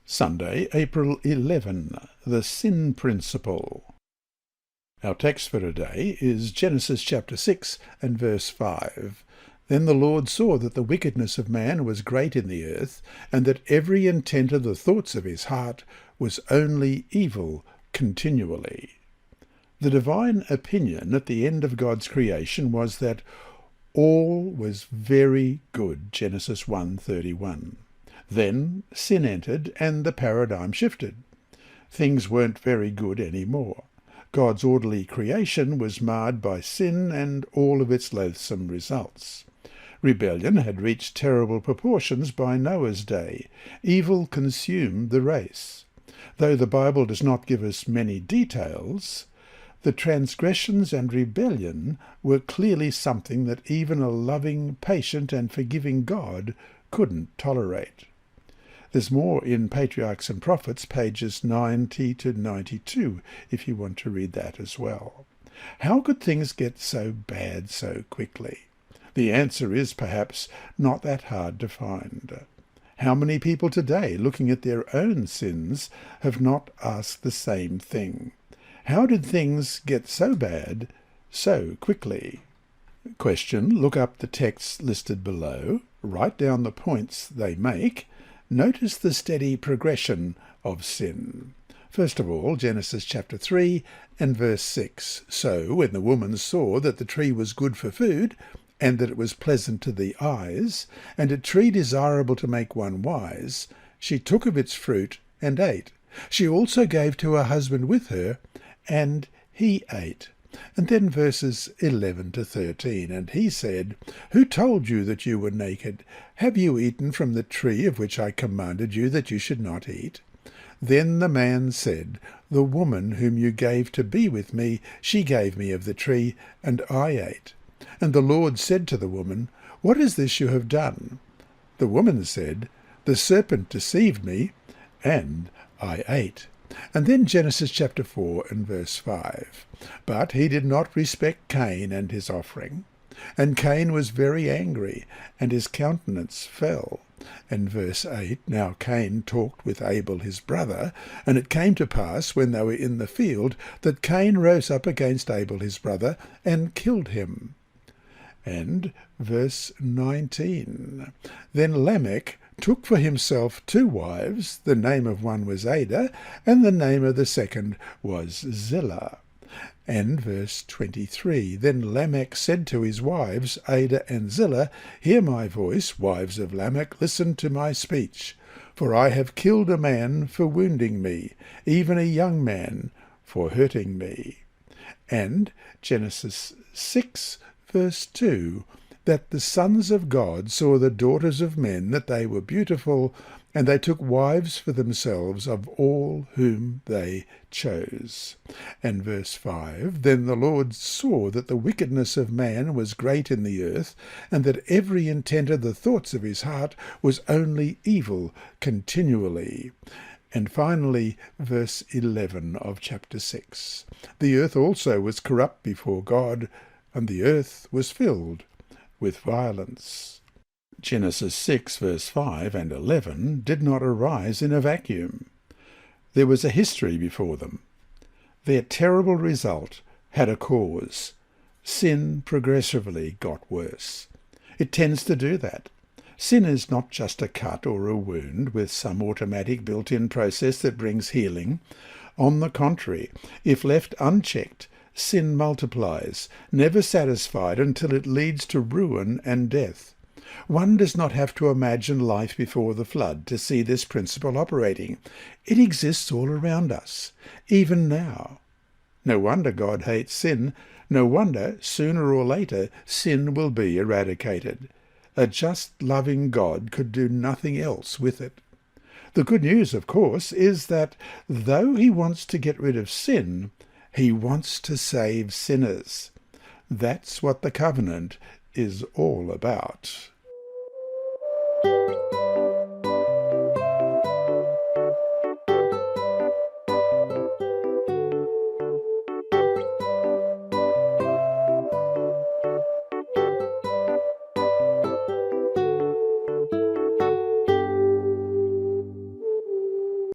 Sunday, April 11. The Sin Principle. Our text for today is Genesis chapter 6 and verse 5. Then the Lord saw that the wickedness of man was great in the earth, and that every intent of the thoughts of his heart was only evil continually. The divine opinion at the end of God's creation was that all was very good, Genesis 1:31. Then sin entered and the paradigm shifted. Things weren't very good anymore. God's orderly creation was marred by sin and all of its loathsome results. Rebellion had reached terrible proportions by Noah's day. Evil consumed the race. Though the Bible does not give us many details, the transgressions and rebellion were clearly something that even a loving, patient and forgiving God couldn't tolerate. There's more in Patriarchs and Prophets, pages 90 to 92, if you want to read that as well. How could things get so bad so quickly? The answer is perhaps not that hard to find. How many people today, looking at their own sins, have not asked the same thing? How did things get so bad so quickly? Question: look up the texts listed below, write down the points they make. Notice the steady progression of sin. First of all, Genesis chapter 3 and verse 6. So when the woman saw that the tree was good for food, and that it was pleasant to the eyes, and a tree desirable to make one wise, she took of its fruit and ate. She also gave to her husband with her, and he ate. And then verses 11 to 13. And he said, Who told you that you were naked? Have you eaten from the tree of which I commanded you that you should not eat? Then the man said, The woman whom you gave to be with me, she gave me of the tree, and I ate. And the Lord said to the woman, What is this you have done? The woman said, The serpent deceived me, and I ate. And then Genesis chapter 4 and verse 5. But he did not respect Cain and his offering. And Cain was very angry, and his countenance fell. And verse 8, Now Cain talked with Abel his brother, and it came to pass, when they were in the field, that Cain rose up against Abel his brother, and killed him. And verse 19, Then Lamech took for himself 2 wives, the name of one was Ada, and the name of the second was Zillah. And verse 23, Then Lamech said to his wives, Ada and Zillah, Hear my voice, wives of Lamech, listen to my speech. For I have killed a man for wounding me, even a young man for hurting me. And Genesis 6, verse 2, that the sons of God saw the daughters of men, that they were beautiful, and they took wives for themselves of all whom they chose. And verse 5, Then the Lord saw that the wickedness of man was great in the earth, and that every intent of the thoughts of his heart was only evil continually. And finally, verse 11 of chapter 6, The earth also was corrupt before God, and the earth was filled with violence. Genesis 6 verse 5 and 11 did not arise in a vacuum. There was a history before them. Their terrible result had a cause. Sin progressively got worse. It tends to do that. Sin is not just a cut or a wound with some automatic built-in process that brings healing. On the contrary, if left unchecked, sin multiplies, never satisfied until it leads to ruin and death. One does not have to imagine life before the flood to see this principle operating. It exists all around us, even now. No wonder God hates sin. No wonder, sooner or later, sin will be eradicated. A just, loving God could do nothing else with it. The good news, of course, is that though he wants to get rid of sin, he wants to save sinners. That's what the covenant is all about.